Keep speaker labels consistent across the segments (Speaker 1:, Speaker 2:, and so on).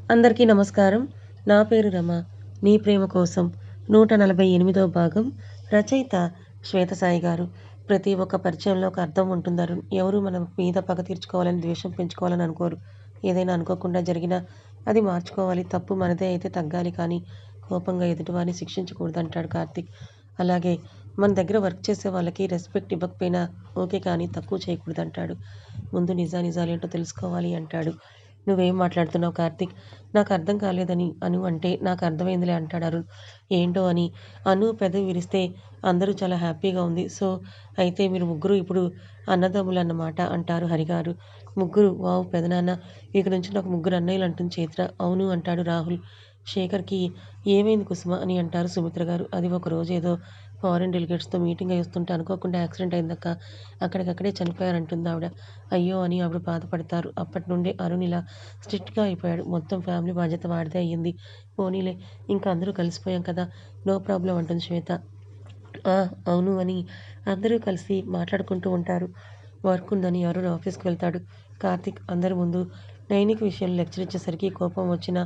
Speaker 1: అందరికీ నమస్కారం. నా పేరు రమ. నీ ప్రేమ కోసం 148వ భాగం. రచయిత శ్వేతసాయి గారు. ప్రతి ఒక్క పరిచయంలో ఒక అర్థం ఉంటుంది అరుణ్. ఎవరు మన మీద పగ తీర్చుకోవాలని, ద్వేషం పెంచుకోవాలని అనుకోరు. ఏదైనా అనుకోకుండా జరిగినా అది మార్చుకోవాలి. తప్పు మనదే అయితే తగ్గాలి కానీ కోపంగా ఎదుటివారిని శిక్షించకూడదంటాడు కార్తీక్. అలాగే మన దగ్గర వర్క్ చేసే వాళ్ళకి రెస్పెక్ట్ ఇవ్వకపోయినా ఓకే కానీ తక్కువ చేయకూడదంటాడు. ముందు నిజాలేంటో తెలుసుకోవాలి అంటాడు. నువ్వేం మాట్లాడుతున్నావు కార్తీక్? నాకు అర్థం కాలేదని అను అంటే నాకు అర్థమైందిలే అంటాడు అరుణ్. ఏంటో అని అను పెదవి విరిస్తే అందరూ చాలా హ్యాపీగా ఉంది. సో అయితే మీరు ముగ్గురు ఇప్పుడు అన్నదమ్ములు అన్నమాట అంటారు హరిగారు. ముగ్గురు? వావ్ పెదనాన్న, ఇక నుంచి నాకు ముగ్గురు అన్నయ్యలు అంటుంది చైత్ర. అవును అంటాడు రాహుల్. శేఖర్కి ఏమైంది కుసుమ అని అంటారు సుమిత్ర గారు. అది ఒక రోజు ఏదో ఫారెన్ డెలిగేట్స్తో మీటింగ్ అయి వస్తుంటే అనుకోకుండా యాక్సిడెంట్ అయిందక్క. అక్కడికక్కడే చనిపోయారంటుంది ఆవిడ. అయ్యో అని ఆవిడ బాధపడతారు. అప్పటి నుండే అరుణ్ ఇలా స్ట్రిక్ట్గా అయిపోయాడు. మొత్తం ఫ్యామిలీ బాధ్యత వాడిదే అయ్యింది. పోనీలే, ఇంకా అందరూ కలిసిపోయాం కదా, నో ప్రాబ్లం అంటుంది శ్వేత. అవును అని అందరూ కలిసి మాట్లాడుకుంటూ ఉంటారు. వర్క్ ఉందని అరుణ్ ఆఫీస్కి వెళ్తాడు. కార్తీక్ అందరి ముందు నైనిక్ విషయంలో లెక్చర్ ఇచ్చేసరికి కోపం వచ్చిన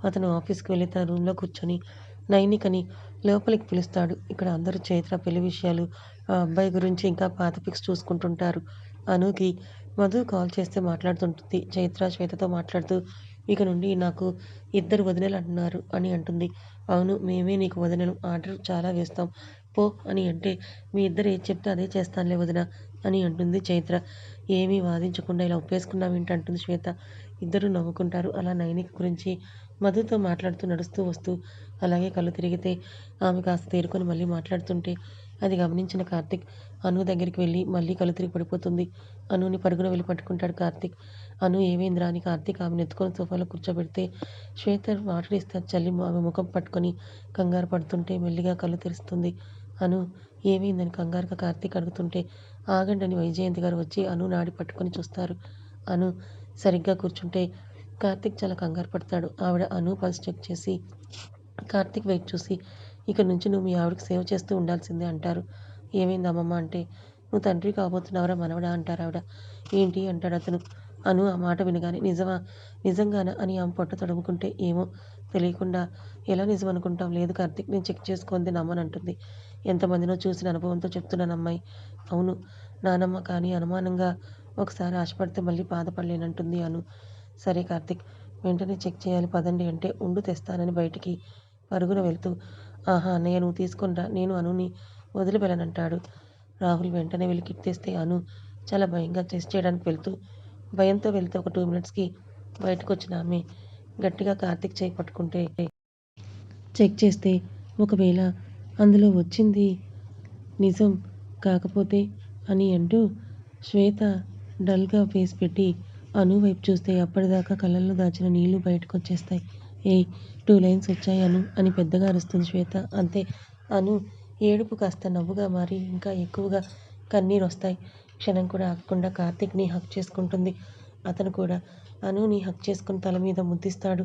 Speaker 1: అతను ఆఫీస్కి వెళ్ళి తన రూమ్లో కూర్చొని నైనిక్ అని లోపలికి పిలుస్తాడు. ఇక్కడ అందరూ చైత్ర పెళ్లి విషయాలు, ఆ అబ్బాయి గురించి ఇంకా పాత పిక్స్ చూసుకుంటుంటారు. అనుకి మధు కాల్ చేస్తే మాట్లాడుతుంటుంది. చైత్ర శ్వేతతో మాట్లాడుతూ ఇక నుండి నాకు 2 వదినలు అంటున్నారు అని అంటుంది. అవును, మేమే నీకు వదినలు, ఆర్డర్ చాలా వేస్తాం పో అని అంటే మీ ఇద్దరు ఏది చెప్తే అదే చేస్తానులే వదిన అని అంటుంది చైత్ర. ఏమీ వాదించకుండా ఇలా ఒప్పేసుకున్నావేంటంటుంది శ్వేత. ఇద్దరు నవ్వుకుంటారు. అలా నైనిక్ గురించి మధుతో మాట్లాడుతూ నడుస్తూ వస్తూ అలాగే కళ్ళు తిరిగితే ఆమె కాస్త తేరుకొని మళ్ళీ మాట్లాడుతుంటే అది గమనించిన కార్తీక్ అను దగ్గరికి వెళ్ళి మళ్ళీ కళ్ళు తిరిగి పడిపోతుంది. అనుని పరుగున వెళ్ళి పట్టుకుంటాడు కార్తీక్. అను ఏమైందిరా అని కార్తీక్ ఆమెను ఎత్తుకొని సోఫాలో కూర్చోబెడితే శ్వేత వాటర్ ఇస్తే చల్లి ఆమె ముఖం పట్టుకొని కంగారు పడుతుంటే మెల్లిగా కళ్ళు తెరుస్తుంది. అను ఏమైందని కంగారుగా కార్తీక్ అడుగుతుంటే ఆగండని వైజయంతి గారు వచ్చి అను నాడి పట్టుకొని చూస్తారు. అను సరిగ్గా కూర్చుంటే కార్తీక్ చాలా కంగారు పడతాడు. ఆవిడ అను పల్స్ చెక్ చేసి కార్తీక్ వెయిట్ చూసి ఇక నుంచి నువ్వు మీ ఆవిడకి సేవ చేస్తూ ఉండాల్సిందే అంటారు. ఏమైంది అమ్మమ్మ అంటే నువ్వు తండ్రి కాబోతున్నావురా మనవడా అంటారు ఆవిడ. ఏంటి అంటాడు అతను. అను ఆ మాట వినగానే నిజమా, నిజంగానా అని ఆమె పొట్ట తడుముకుంటే ఏమో తెలియకుండా ఎలా నిజం అనుకుంటాం. లేదు కార్తీక్, నేను చెక్ చేసుకుంది నమ్మనంటుంది. ఎంతమందినో చూసిన అనుభవంతో చెప్తున్నాను అమ్మాయి. అవును నానమ్మ, కానీ అనుమానంగా ఒకసారి ఆశపడితే మళ్ళీ బాధపడలేనంటుంది అను. సరే కార్తీక్, వెంటనే చెక్ చేయాలి పదండి అంటే ఉండు తెస్తానని బయటికి పరుగున వెళ్తూ ఆహా అన్నయ్య నువ్వు తీసుకునిరా, నేను అనుని వదిలి వెళ్ళనంటాడు. రాహుల్ వెంటనే వెళ్ళి కిట్ తెస్తే అను చాలా భయంగా టెస్ట్ చేయడానికి భయంతో వెళ్తే ఒక 2 మినిట్స్కి బయటకు వచ్చిన ఆమె గట్టిగా కార్తీక్ చేయి పట్టుకుంటే చెక్ చేస్తే ఒకవేళ అందులో వచ్చింది నిజం కాకపోతే అని అంటూ శ్వేత డల్గా ఫేస్ పెట్టి అను వైపు చూస్తే అప్పటిదాకా కళ్ళల్లో దాచిన నీళ్లు బయటకు వచ్చేస్తాయి. 2 లైన్స్ వచ్చాయి అను అని పెద్దగా అరుస్తుంది శ్వేత. అంతే, అను ఏడుపు కాస్త నవ్వుగా మారి ఇంకా ఎక్కువగా కన్నీరు వస్తాయి. క్షణం కూడా ఆగకుండా కార్తీక్ని హక్ చేసుకుంటుంది. అతను కూడా అనుని హక్ చేసుకుని తల మీద ముద్దిస్తాడు.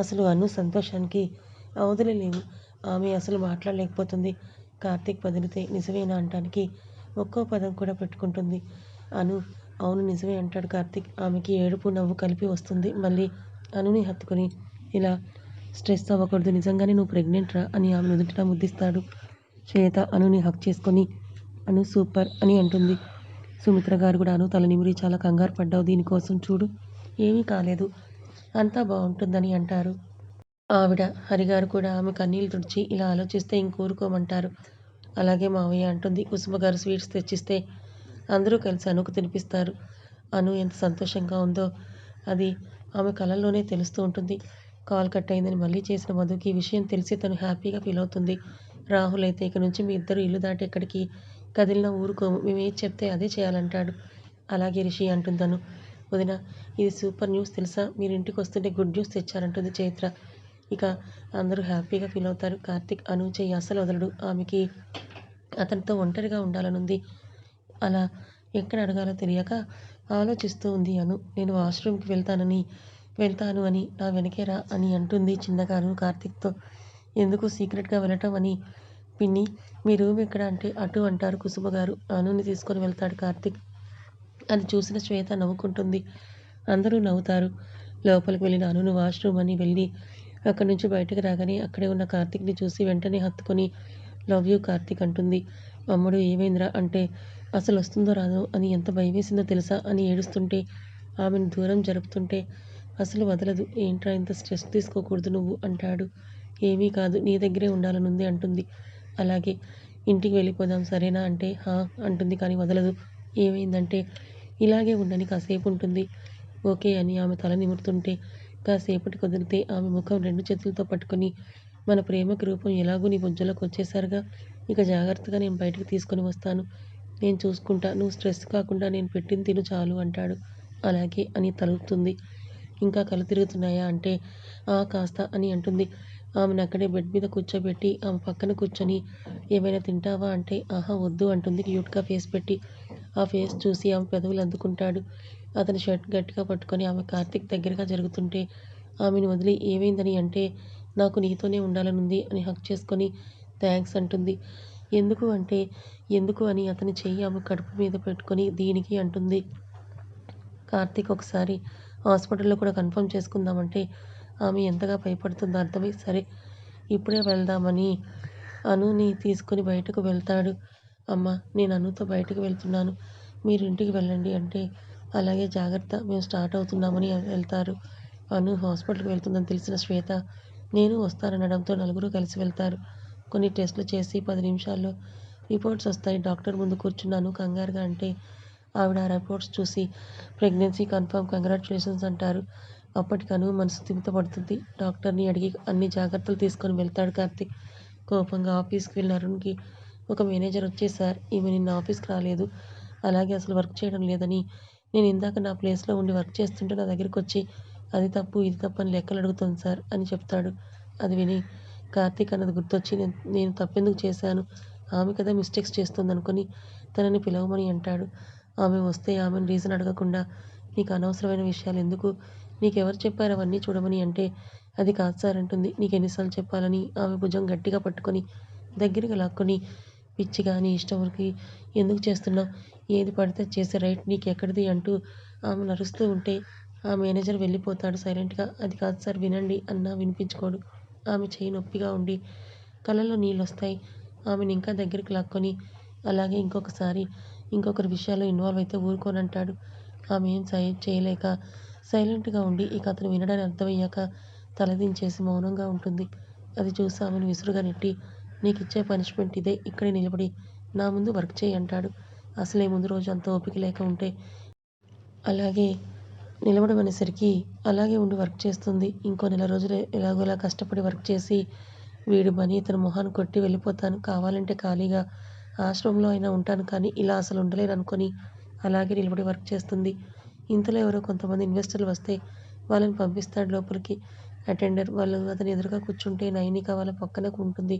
Speaker 1: అసలు అను సంతోషానికి అవధులు లేవు. ఆమె అసలు మాట్లాడలేకపోతుంది. కార్తీక్ బదిలితే నిజమేనా అంటానికి ఒక్కో పదం కూడా పెట్టుకుంటుంది. అను అవును నిజమే అంటాడు కార్తీక్. ఆమెకి ఏడుపు నవ్వు కలిపి వస్తుంది. మళ్ళీ అనుని హత్తుకొని ఇలా స్ట్రెస్ అవ్వకూడదు, నిజంగానే నువ్వు ప్రెగ్నెంట్ రా అని ఆమె నుదుటిన ముద్దిస్తాడు. శ్వేత అనుని హక్ చేసుకొని అను సూపర్ అని అంటుంది. సుమిత్ర గారు కూడా అను తల నిమిరి చాలా కంగారు పడ్డావు, దీనికోసం చూడు ఏమీ కాలేదు, అంతా బాగుంటుందని అంటారు. ఆవిడ హరిగారు కూడా ఆమె కన్నీళ్ళు తుడిచి ఇలా ఆలోచిస్తే ఇంకూరుకోమంటారు. అలాగే మావయ్య అంటుంది. కుసుమ గారు స్వీట్స్ తెచ్చిస్తే అందరూ కలిసి అనుకు తినిపిస్తారు. అను ఎంత సంతోషంగా ఉందో అది ఆమె కళల్లోనే తెలుస్తూ ఉంటుంది. కాల్ కట్ అయిందని మళ్ళీ చేసిన మధుకి ఈ విషయం తెలిసి తను హ్యాపీగా ఫీల్ అవుతుంది. రాహుల్ అయితే ఇక నుంచి మీ ఇద్దరు ఇల్లు దాటి ఎక్కడికి కదిలినా ఊరుకోము, మేము ఏది చెప్తే అదే చేయాలంటాడు. అలాగే రిషి అంటుందను. వదిన ఇది సూపర్ న్యూస్ తెలుసా, మీరు ఇంటికి వస్తుంటే గుడ్ న్యూస్ తెచ్చారంటుంది చైత్ర. ఇక అందరూ హ్యాపీగా ఫీల్ అవుతారు. కార్తీక్ అను చెయ్యి అస్సలు వదలడు. ఆమెకి అతనితో ఒంటరిగా ఉండాలనుంది. అలా ఎక్కడ అడగాలో తెలియక ఆలోచిస్తూ ఉంది అను. నేను వాష్రూమ్కి వెళ్తాను అని నా వెనకే రా అని అంటుంది చిన్నగా అను కార్తీక్తో. ఎందుకు సీక్రెట్గా వెళ్ళటం అని. పిన్ని మీ రూమ్ ఎక్కడ అంటే అటు అంటారు కుసుమ గారు. అనుని తీసుకొని వెళ్తాడు కార్తీక్. అది చూసిన శ్వేత నవ్వుకుంటుంది. అందరూ నవ్వుతారు. లోపలికి వెళ్ళిన అనును వాష్రూమ్ అని వెళ్ళి అక్కడి నుంచి బయటకు రాగానే అక్కడే ఉన్న కార్తీక్‌ని చూసి వెంటనే హత్తుకొని లవ్ యూ కార్తీక్ అంటుంది. అమ్మడు ఏమైందిరా అంటే అసలొస్తుందో రాదో అని ఎంత భయమేసిందో తెలుసా అని ఏడుస్తుంటే ఆమెను దూరం జరుపుతుంటే అసలు వదలదు. ఏంట్రా ఇంత స్ట్రెస్ తీసుకోకూడదు నువ్వు అంటాడు. ఏమీ కాదు నీ దగ్గరే ఉండాలనుంది అంటుంది. అలాగే ఇంటికి వెళ్ళిపోదాం సరేనా అంటే హా అంటుంది కానీ వదలదు. ఏమైందంటే ఇలాగే ఉండని కాసేపు ఉంటుంది. ఓకే అని ఆమె తల నిమురుతుంటే కాసేపటికి వదిలితే ఆమె ముఖం 2 చేతులతో పట్టుకొని మన ప్రేమకి రూపం ఎలాగూ నీ బొజ్జలోకి వచ్చేశారుగా ఇక జాగ్రత్తగా నేను బయటికి తీసుకొని వస్తాను. నేను చూసుకుంటా. నువ్వు స్ట్రెస్ కాకుండా నేను పెట్టింది తిను చాలు అంటాడు. అలాగే అని తలూపుతుంది. ఇంకా కళ్ళు తిరుగుతున్నాయా అంటే ఆ కాస్త అని అంటుంది. ఆమెను అక్కడే బెడ్ మీద కూర్చోబెట్టి ఆమె పక్కన కూర్చొని ఏమైనా తింటావా అంటే ఆహా వద్దు అంటుంది క్యూట్‌గా ఫేస్ పెట్టి. ఆ ఫేస్ చూసి ఆమె పెదవులు అద్దుకుంటాడు. అతని షర్ట్ గట్టిగా పట్టుకొని ఆమె కార్తీక్ దగ్గరగా జరుగుతుంటే ఆమెను వదిలి ఏమైందని అంటే నాకు నీతోనే ఉండాలనుంది అని హగ్ చేసుకొని థాంక్స్ అంటుంది. ఎందుకు అంటే ఎందుకు అని అతని చెయ్యి ఆమె కడుపు మీద పెట్టుకొని దీనికి అంటుంది. కార్తీక్ ఒకసారి హాస్పిటల్‌లో కూడా కన్ఫర్మ్ చేసుకుందామంటే ఆమె ఎంతగా భయపడుతుందో అర్థమై సరే ఇప్పుడే వెళ్దామని అనుని తీసుకొని బయటకు వెళ్తాడు. అమ్మ నేను అనుతో బయటకు వెళ్తున్నాను. మీరు ఇంటికి వెళ్ళండి అంటే అలాగే జాగ్రత్త మేము స్టార్ట్ అవుతున్నామని వెళ్తారు. అను హాస్పిటల్‌కి వెళ్తుందని తెలిసిన శ్వేత నేను వస్తాననడంతో నలుగురు కలిసి వెళ్తారు. కొన్ని టెస్టులు చేసి 10 నిమిషాల్లో రిపోర్ట్స్ వస్తాయి. డాక్టర్ ముందు కూర్చున్నాను కంగారుగా అంటే ఆవిడ ఆ రిపోర్ట్స్ చూసి ప్రెగ్నెన్సీ కన్ఫర్మ్ కంగ్రాచ్యులేషన్స్ అంటారు. అప్పటికి అను మనసు స్థిమితపడుతుంది. డాక్టర్‌ని అడిగి అన్ని జాగ్రత్తలు తీసుకొని వెళ్తాడు కార్తీక్. కోపంగా ఆఫీస్‌కి వెళ్ళిన అరుణ్‌కి ఒక మేనేజర్ వచ్చి సార్ ఈమె నిన్న ఆఫీస్‌కి రాలేదు. అలాగే అసలు వర్క్ చేయడం లేదని నేను ఇందాక నా ప్లేస్‌లో ఉండి వర్క్ చేస్తుంటే నా దగ్గరికొచ్చి అది తప్పు ఇది తప్పు అని లెక్కలు అడుగుతోంది సార్ అని చెప్తాడు. అది విని కార్తీక్ అన్నది గుర్తొచ్చి నేను తప్పెందుకు చేశాను? ఆమె కదా మిస్టేక్స్ చేస్తోందనుకొని తనని పిలవమని అంటాడు. ఆమె వస్తే ఆమెను రీజన్ అడగకుండా నీకు అనవసరమైన విషయాలు ఎందుకు? నీకెవరు చెప్పారు అవన్నీ చూడమని అంటే అది కాదు సార్ అంటుంది. నీకెన్నిసార్లు చెప్పాలని ఆమె భుజం గట్టిగా పట్టుకొని దగ్గరికి లాక్కొని పిచ్చిగా నీ ఇష్టం వరకి ఎందుకు చేస్తున్నావు? ఏది పడితే అది చేసే రైట్ నీకెక్కడిది అంటూ ఆమెను అరుస్తూ ఉంటే ఆ మేనేజర్ వెళ్ళిపోతాడు సైలెంట్‌గా. అది కాదు సార్ వినండి అన్నా వినిపించుకోడు. ఆమె చెయ్యి నొప్పిగా ఉండి కళ్ళలో నీళ్ళొస్తాయి. ఆమెను ఇంకా దగ్గరికి లాక్కొని అలాగే ఇంకొకసారి ఇంకొకరి విషయాల్లో ఇన్వాల్వ్ అయితే ఊరుకోనంటాడు. ఆమె ఏం చేయలేక సైలెంట్‌గా ఉండి ఇక అతను వినడని అర్థమయ్యాక తలదించేసి మౌనంగా ఉంటుంది. అది చూసి ఆమెను విసురుగా నెట్టి నీకిచ్చే పనిష్మెంట్ ఇదే ఇక్కడే నిలబడి నా ముందు వర్క్ చెయ్యి అంటాడు. అసలే ముందు రోజు అంత ఓపిక లేక ఉంటే అలాగే నిలబడమనేసరికి అలాగే ఉండి వర్క్ చేస్తుంది. ఇంకో నెల రోజులు ఎలాగోలా కష్టపడి వర్క్ చేసి వీడి మనీ ఇతని మొహాన కొట్టి వెళ్ళిపోతాను. కావాలంటే ఖాళీగా ఆశ్రమంలో అయినా ఉంటాను కానీ ఇలా అసలు ఉండలేననుకొని అలాగే నిలబడి వర్క్ చేస్తుంది. ఇంతలో ఎవరో కొంతమంది ఇన్వెస్టర్లు వస్తే వాళ్ళని పంపిస్తాడు లోపలికి. అటెండర్ వాళ్ళు అతని ఎదురుగా కూర్చుంటే నైనిక వాళ్ళ పక్కన ఉంటుంది.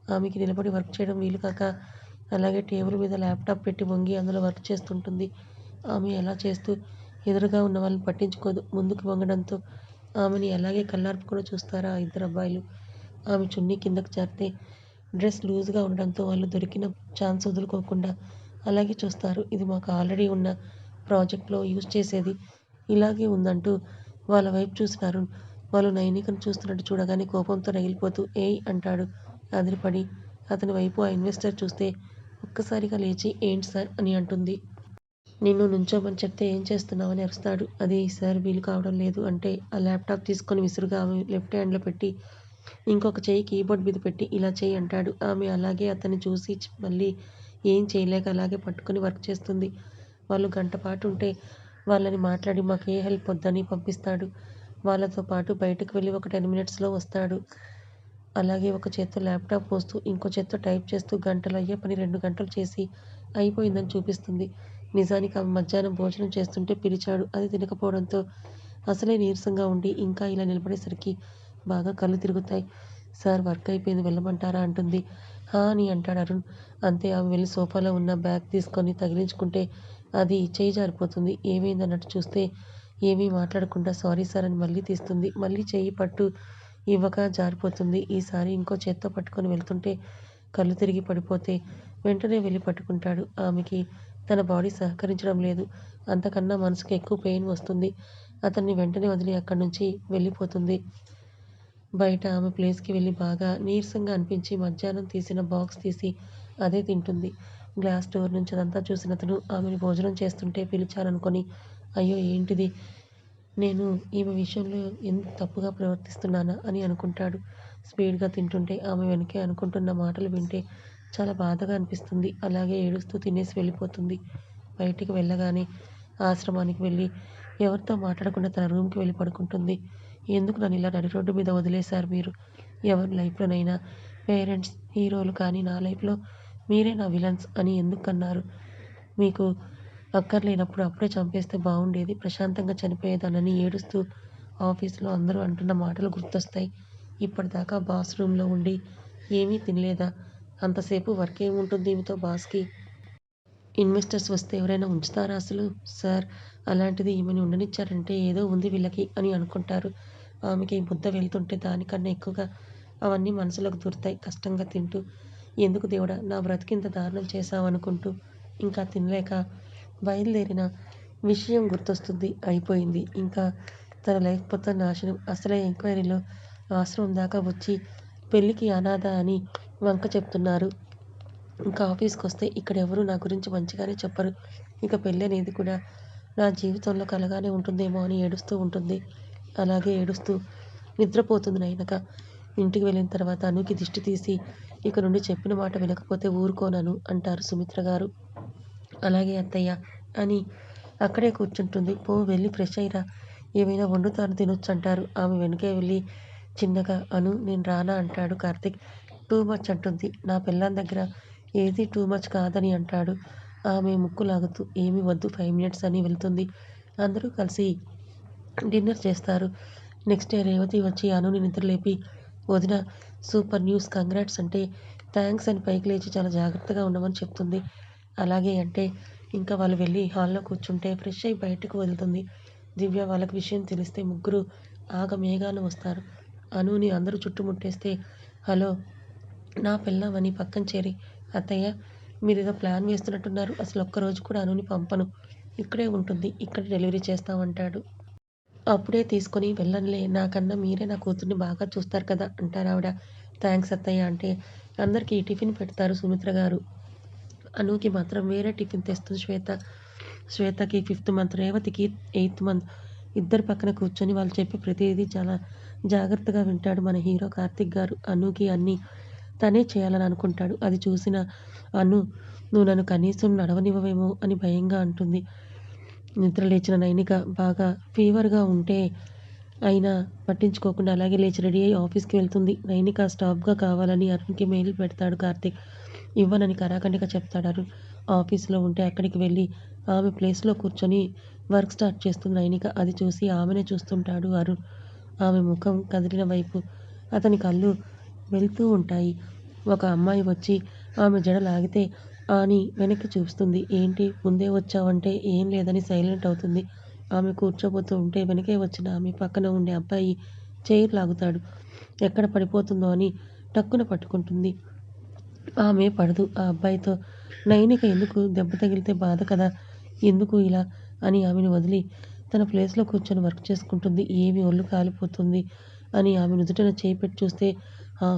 Speaker 1: ఆమెకి నిలబడి వర్క్ చేయడం వీలు కాక అలాగే టేబుల్ మీద ల్యాప్టాప్ పెట్టి వంగి అందులో వర్క్ చేస్తుంటుంది. ఆమె అలా చేస్తూ ఎదురుగా ఉన్న వాళ్ళని పట్టించుకోదు. ముందుకు వంగడంతో ఆమెని అలాగే కళ్ళార్పకుండా చూస్తారు ఆ ఇద్దరు అబ్బాయిలు. ఆమె చున్నీ కిందకు జారితే డ్రెస్ లూజ్‌గా ఉండడంతో వాళ్ళు దొరికిన ఛాన్స్ వదులుకోకుండా అలాగే చూస్తారు. ఇది మాకు ఆల్రెడీ ఉన్న ప్రాజెక్ట్‌లో యూజ్ చేసేది. ఇలాగే ఉందంటూ వాళ్ళ వైపు చూసిన అరుణ్ వాళ్ళు నైనికను చూస్తున్నట్టు చూడగానే కోపంతో రగిలిపోతూ ఏయ్ అంటాడు. అదిరిపడి అతని వైపు ఆ ఇన్వెస్టర్ చూస్తే ఒక్కసారిగా లేచి ఏంటి సార్ అని అంటుంది. నిన్ను నుంచోమని చెప్తే ఏం చేస్తున్నావని అరుస్తాడు. అది సార్ వీలు కావడం లేదు అంటే ఆ ల్యాప్టాప్ తీసుకొని విసురుగా ఆమె లెఫ్ట్ హ్యాండ్‌లో పెట్టి ఇంకొక చెయ్యి కీబోర్డ్ మీద పెట్టి ఇలా చెయ్యి అంటాడు. ఆమె అలాగే అతన్ని చూసి మళ్ళీ ఏం చేయలేక అలాగే పట్టుకొని వర్క్ చేస్తుంది. వాళ్ళు గంట పాటు ఉంటే వాళ్ళని మాట్లాడి మాకు ఏ హెల్ప్ వద్దని పంపిస్తాడు. వాళ్ళతో పాటు బయటకు వెళ్ళి ఒక 10 మినిట్స్‌లో వస్తాడు. అలాగే ఒక చేత్తో ల్యాప్టాప్ మోస్తూ ఇంకో చేత్తో టైప్ చేస్తూ గంటలో అయ్యే పని 2 గంటలు చేసి అయిపోయిందని చూపిస్తుంది. నిజానికి ఆమె మధ్యాహ్నం భోజనం చేస్తుంటే పిలిచాడు. అది తినకపోవడంతో అసలే నీరసంగా ఉండి ఇంకా ఇలా నిలబడేసరికి బాగా కళ్ళు తిరుగుతాయి. సార్ వర్క్ అయిపోయింది వెళ్ళమంటారా అంటుంది. హా అని అంటాడు అరుణ్. అంతే ఆమె వెళ్ళి సోఫాలో ఉన్న బ్యాగ్ తీసుకొని తగిలించుకుంటే అది చెయ్యి జారిపోతుంది. ఏమైందన్నట్టు చూస్తే ఏమీ మాట్లాడకుండా సారీ సార్ అని మళ్ళీ తీస్తుంది. మళ్ళీ చెయ్యి పట్టు ఇవ్వక జారిపోతుంది. ఈసారి ఇంకో చేత్తో పట్టుకొని వెళ్తుంటే కళ్ళు తిరిగి పడిపోతే వెంటనే వెళ్ళి పట్టుకుంటాడు. ఆమెకి తన బాడీ సహకరించడం లేదు. అంతకన్నా మనసుకి ఎక్కువ పెయిన్ వస్తుంది. అతన్ని వెంటనే వదిలి అక్కడి నుంచి వెళ్ళిపోతుంది. బయట ఆమె ప్లేస్‌కి వెళ్ళి బాగా నీరసంగా అనిపించి మధ్యాహ్నం తీసిన బాక్స్ తీసి అదే తింటుంది. గ్లాస్ డోర్ నుంచి అదంతా చూసినతను ఆమెని భోజనం చేస్తుంటే పిలిచాననుకొని, అయ్యో! ఏంటిది? నేను ఈమె విషయంలో ఎంత తప్పుగా ప్రవర్తిస్తున్నానా అని అనుకుంటాడు. స్పీడ్‌గా తింటుంటే ఆమె వెనకే అనుకుంటున్న మాటలు వింటే చాలా బాధగా అనిపిస్తుంది. అలాగే ఏడుస్తూ తినేసి వెళ్ళిపోతుంది. బయటికి వెళ్ళగానే ఆశ్రమానికి వెళ్ళి ఎవరితో మాట్లాడకుండా తన రూమ్‌కి వెళ్ళి పడుకుంటుంది. ఎందుకు నన్ను ఇలా నడి రోడ్డు మీద వదిలేశారు మీరు? ఎవరి లైఫ్‌లోనైనా పేరెంట్స్ హీరోలు కానీ నా లైఫ్‌లో మీరే నా విలన్స్ అని ఎందుకన్నారు? మీకు అక్కర్లేనప్పుడు అప్పుడే చంపేస్తే బావుండేది. ప్రశాంతంగా చనిపోయేదాన్నని ఏడుస్తూ ఆఫీస్‌లో అందరూ అంటున్న మాటలు గుర్తొస్తాయి. ఇప్పటిదాకా బాస్ రూమ్‌లో ఉండి ఏమీ తినలేదా? అంతసేపు వర్క్ ఏముంటుంది ఈమెతో బాస్‌కి? ఇన్వెస్టర్స్ వస్తే ఎవరైనా ఉంచుతారా అసలు? సార్ అలాంటిది ఈమెని ఉండనిచ్చారంటే ఏదో ఉంది వీళ్ళకి అని అనుకుంటారు. ఆమెకి ఈ ముద్ద వెళ్తుంటే దానికన్నా ఎక్కువగా అవన్నీ మనసులోకి దూరుతాయి కష్టంగా తింటూ. ఎందుకు దేవుడా నా బ్రతికింత దారుణం చేశావనుకుంటూ ఇంకా తినలేక బయలుదేరిన విషయం గుర్తొస్తుంది. అయిపోయింది. ఇంకా తన లైఫ్ మొత్తం నాశనం. అసలే ఎంక్వైరీలో ఆశ్రమం దాకా వచ్చి పెళ్ళికి అనాథ అని వంక చెప్తున్నారు. ఇంకా ఆఫీస్‌కొస్తే ఇక్కడెవరు నా గురించి మంచిగానే చెప్పరు. ఇక పెళ్ళనేది కూడా నా జీవితంలో కలగానే ఉంటుందేమో అని ఏడుస్తూ ఉంటుంది. అలాగే ఏడుస్తూ నిద్రపోతుంది నైనక. ఇంటికి వెళ్ళిన తర్వాత అనుకి దిష్టి తీసి, ఇక నుండి చెప్పిన మాట వినకపోతే ఊరుకోనను అంటారు సుమిత్ర గారు. అలాగే అత్తయ్య అని అక్కడే కూర్చుంటుంది. పో వెళ్ళి ఫ్రెష్ అయ్యిరా. ఏమైనా వండుతాను తినొచ్చంటారు. ఆమె వెనకే వెళ్ళి చిన్నగా అను నేను రానా అంటాడు కార్తీక్. టూ మచ్ అంటుంది. నా పెళ్ళాం దగ్గర ఏదీ టూ మచ్ కాదని అంటాడు. ఆమె ముక్కు లాగుతూ ఏమీ వద్దు 5 మినిట్స్ అని వెళ్తుంది. అందరూ కలిసి డిన్నర్ చేస్తారు. నెక్స్ట్ డే రేవతి వచ్చి అనుని నిద్రలేపి వదిన సూపర్ న్యూస్ కంగ్రాట్స్ అంటే థ్యాంక్స్ అని పైకి లేచి చాలా జాగ్రత్తగా ఉండమని చెప్తుంది. అలాగే అంటే ఇంకా వాళ్ళు వెళ్ళి హాల్‌లో కూర్చుంటే ఫ్రెష్ అయ్యి బయటకు వెళ్తుంది. దివ్య వాళ్ళకి విషయం తెలిస్తే ముగ్గురు ఆగమేఘాన వస్తారు. అనుని అందరూ చుట్టుముట్టేస్తే హలో నా పెళ్ళాం అని పక్కన చేరి అత్తయ్య మీరేదో ప్లాన్ వేస్తున్నట్టున్నారు. అసలు ఒక్కరోజు కూడా అనుని పంపను. ఇక్కడే ఉంటుంది. ఇక్కడే డెలివరీ చేస్తామంటాడు. అప్పుడే తీసుకొని వెళ్ళనులే. నాకన్నా మీరే నా కూతుర్ని బాగా చూస్తారు కదా అంటారావిడ. థాంక్స్ అత్తయ్య అంటే అందరికీ టిఫిన్ పెడతారు సుమిత్ర గారు. అనుకి మాత్రం వేరే టిఫిన్ తెస్తుంది శ్వేత. శ్వేతకి 5థ్ మంత్, రేవతికి 8థ్ మంత్. ఇద్దరు పక్కన కూర్చొని వాళ్ళు చెప్పే ప్రతీదీ చాలా జాగ్రత్తగా వింటాడు మన హీరో కార్తీక్ గారు. అనుకి అన్నీ తనే చేయాలని అనుకుంటాడు. అది చూసిన అను నువ్వు నన్ను కనీసం నడవనివ్వవేమో అని భయంగా అంటుంది. నిద్ర లేచిన నైనిక బాగా ఫీవర్‌గా ఉంటే అయినా పట్టించుకోకుండా అలాగే లేచి రెడీ అయ్యి ఆఫీస్‌కి వెళ్తుంది. నైనిక స్టాఫ్‌గా కావాలని అరుణ్‌కి మెయిల్ పెడతాడు కార్తీక్. ఇవ్వనని ఖరాఖండిగా చెప్తాడు అరుణ్. ఆఫీస్‌లో ఉంటే అక్కడికి వెళ్ళి ఆమె ప్లేస్‌లో కూర్చొని వర్క్ స్టార్ట్ చేస్తుంది నైనిక. అది చూసి ఆమెనే చూస్తుంటాడు అరుణ్. ఆమె ముఖం కదిలిన వైపు అతని కళ్ళు వెళ్తూ ఉంటాయి. ఒక అమ్మాయి వచ్చి ఆమె జడ లాగితే అని వెనక్కి చూస్తుంది. ఏంటి ముందే వచ్చావంటే ఏం లేదని సైలెంట్ అవుతుంది. ఆమె కూర్చోబోతూ ఉంటే వెనకే వచ్చిన ఆమె పక్కన ఉండే అబ్బాయి చైర్ లాగుతాడు. ఎక్కడ పడిపోతుందో అని టక్కున పట్టుకుంటుంది. ఆమె పడదు ఆ అబ్బాయితో. నైనిక ఎందుకు దెబ్బ తగిలితే బాధ కదా! ఎందుకు ఇలా అని ఆమెను వదిలి తన ప్లేస్‌లో కూర్చొని వర్క్ చేసుకుంటుంది. ఏమి ఒళ్ళు కాలిపోతుంది అని ఆమె నుదుటిన చేయి పెట్టి చూస్తే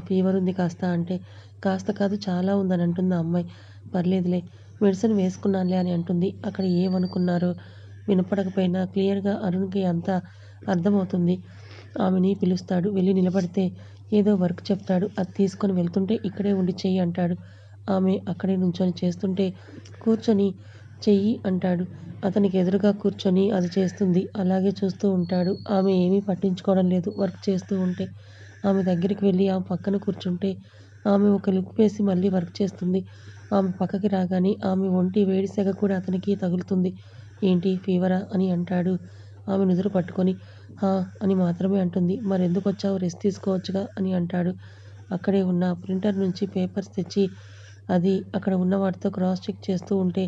Speaker 1: ఫీవర్ ఉంది కాస్త అంటే, కాస్త కాదు చాలా ఉందని అంటుంది ఆ అమ్మాయి. పర్లేదులే మెడిసిన్ వేసుకున్నానులే అని అంటుంది. అక్కడ ఏమనుకున్నారో వినపడకపోయినా క్లియర్‌గా అరుణ్‌కి అంతా అర్థమవుతుంది. ఆమెని పిలుస్తాడు. వెళ్ళి నిలబడితే ఏదో వర్క్ చెప్తాడు. అది తీసుకొని వెళ్తుంటే ఇక్కడే ఉండి చెయ్యి అంటాడు. ఆమె అక్కడే నుంచొని చేస్తుంటే కూర్చొని చెయ్యి అంటాడు. అతనికి ఎదురుగా కూర్చొని అది చేస్తుంది. అలాగే చూస్తూ ఉంటాడు. ఆమె ఏమీ పట్టించుకోవడం లేదు వర్క్ చేస్తూ ఉంటే. ఆమె దగ్గరికి వెళ్ళి ఆమె పక్కన కూర్చుంటే ఆమె ఒక లుక్ వేసి మళ్ళీ వర్క్ చేస్తుంది. ఆమె పక్కకి రాగానే ఆమె ఒంటి వేడి సెగ కూడా అతనికి తగులుతుంది. ఏంటి ఫీవరా అని అంటాడు. ఆమె నుదురు పట్టుకొని హా! అని మాత్రమే అంటుంది. మరెందుకొచ్చావు రెస్ట్ తీసుకోవచ్చుగా అని అంటాడు. అక్కడే ఉన్న ప్రింటర్ నుంచి పేపర్స్ తెచ్చి అది అక్కడ ఉన్న వాటితో క్రాస్ చెక్ చేస్తూ ఉంటే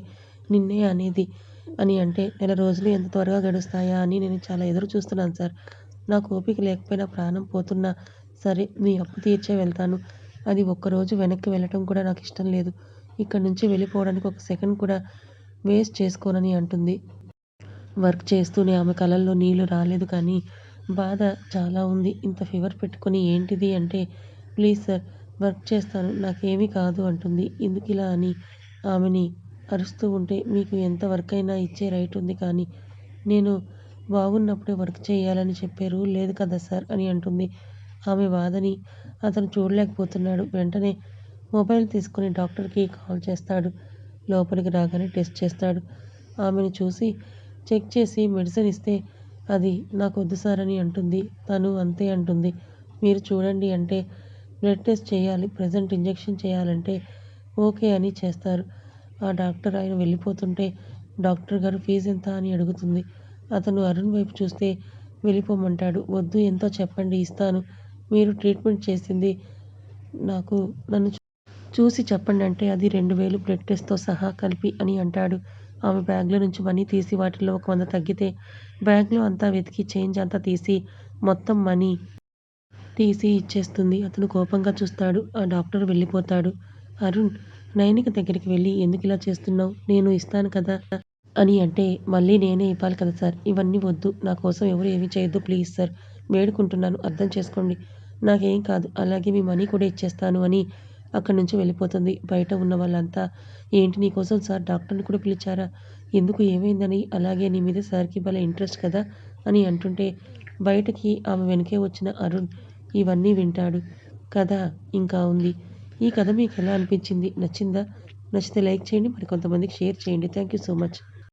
Speaker 1: నిన్నే అనేది అని అంటే నెల రోజులు ఎంత త్వరగా గడుస్తాయా అని నేను చాలా ఎదురు చూస్తున్నాను సార్. నాకు ఓపిక లేకపోయినా ప్రాణం పోతున్నా సరే మీ అప్పు తీర్చే వెళ్తాను. అది ఒక్కరోజు వెనక్కి వెళ్ళటం కూడా నాకిష్టం లేదు. ఇక్కడి నుంచి వెళ్ళిపోవడానికి ఒక సెకండ్ కూడా వేస్ట్ చేసుకోనని అంటుంది. వర్క్ చేస్తూనే ఆమె కళ్ళల్లో నీళ్లు రాలేదు కానీ బాధ చాలా ఉంది. ఇంత ఫీవర్ పెట్టుకొని ఏంటిది అంటే, ప్లీజ్ సార్ వర్క్ చేస్తాను నాకేమీ కాదు అంటుంది. ఎందుకిలా అని ఆమెని అరుస్తూ ఉంటే, మీకు ఎంత వర్క్ అయినా ఇచ్చే రైట్ ఉంది కానీ నేను బాగున్నప్పుడే వర్క్ చేయాలని చెప్పే రూల్ లేదు కదా సార్ అని అంటుంది. ఆమె బాధని అతను చూడలేకపోతున్నాడు. వెంటనే మొబైల్ తీసుకొని డాక్టర్కి కాల్ చేస్తాడు. లోపలికి రాగానే టెస్ట్ చేస్తాడు. ఆమెను చూసి చెక్ చేసి మెడిసిన్ ఇస్తే, అది నాకొద్దు సార్ అని అంటుంది. తను అంతే అంటుంది. మీరు చూడండి అంటే, బ్లడ్ టెస్ట్ చేయాలి, ప్రెజెంట్ ఇంజెక్షన్ చేయాలంటే ఓకే అని చేస్తారు. ఆ డాక్టర్ ఆయన వెళ్ళిపోతుంటే డాక్టర్ గారు ఫీజు ఎంత అని అడుగుతుంది. అతను అరుణ్ వైపు చూస్తే వెళ్ళిపోమంటాడు. వద్దు ఎంతో చెప్పండి ఇస్తాను. మీరు ట్రీట్మెంట్ చేసింది నాకు నన్ను చూసి చెప్పండి అంటే, అది 2000 బ్లడ్ టెస్ట్‌తో సహా కలిపి అని అంటాడు. ఆమె బ్యాగ్‌లో నుంచి మనీ తీసి వాటిలో ఒక 100 తగ్గితే బ్యాగ్‌లో అంతా వెతికి చేంజ్ అంతా తీసి మొత్తం మనీ తీసి ఇచ్చేస్తుంది. అతను కోపంగా చూస్తాడు. ఆ డాక్టర్ వెళ్ళిపోతాడు. అరుణ్ నైనిక దగ్గరికి వెళ్ళి, ఎందుకిలా చేస్తున్నావు? నేను ఇస్తాను కదా అని అంటే, మళ్ళీ నేనే ఇవ్వాలి కదా సార్! ఇవన్నీ వద్దు. నా కోసం ఎవరు ఏమీ చేయొద్దు ప్లీజ్ సార్! వేడుకుంటున్నాను అర్థం చేసుకోండి. నాకేం కాదు. అలాగే మీ మనీ కూడా ఇచ్చేస్తాను అని అక్కడి నుంచి వెళ్ళిపోతుంది. బయట ఉన్న వాళ్ళంతా, ఏంటి నీకోసం సార్ డాక్టర్‌ని కూడా పిలిచారా? ఎందుకు ఏమైందని? అలాగే నీ మీద సార్‌కి భలే ఇంట్రెస్ట్ కదా అని అంటుంటే, బయటకి ఆమె వెనకే వచ్చిన అరుణ్ ఇవన్నీ వింటాడు. కథ ఇంకా ఉంది. ఈ కథ మీకెలా అనిపించింది? నచ్చిందా? నచ్చితే లైక్ చేయండి. మరి కొంతమందికి షేర్ చేయండి. Thank you so much.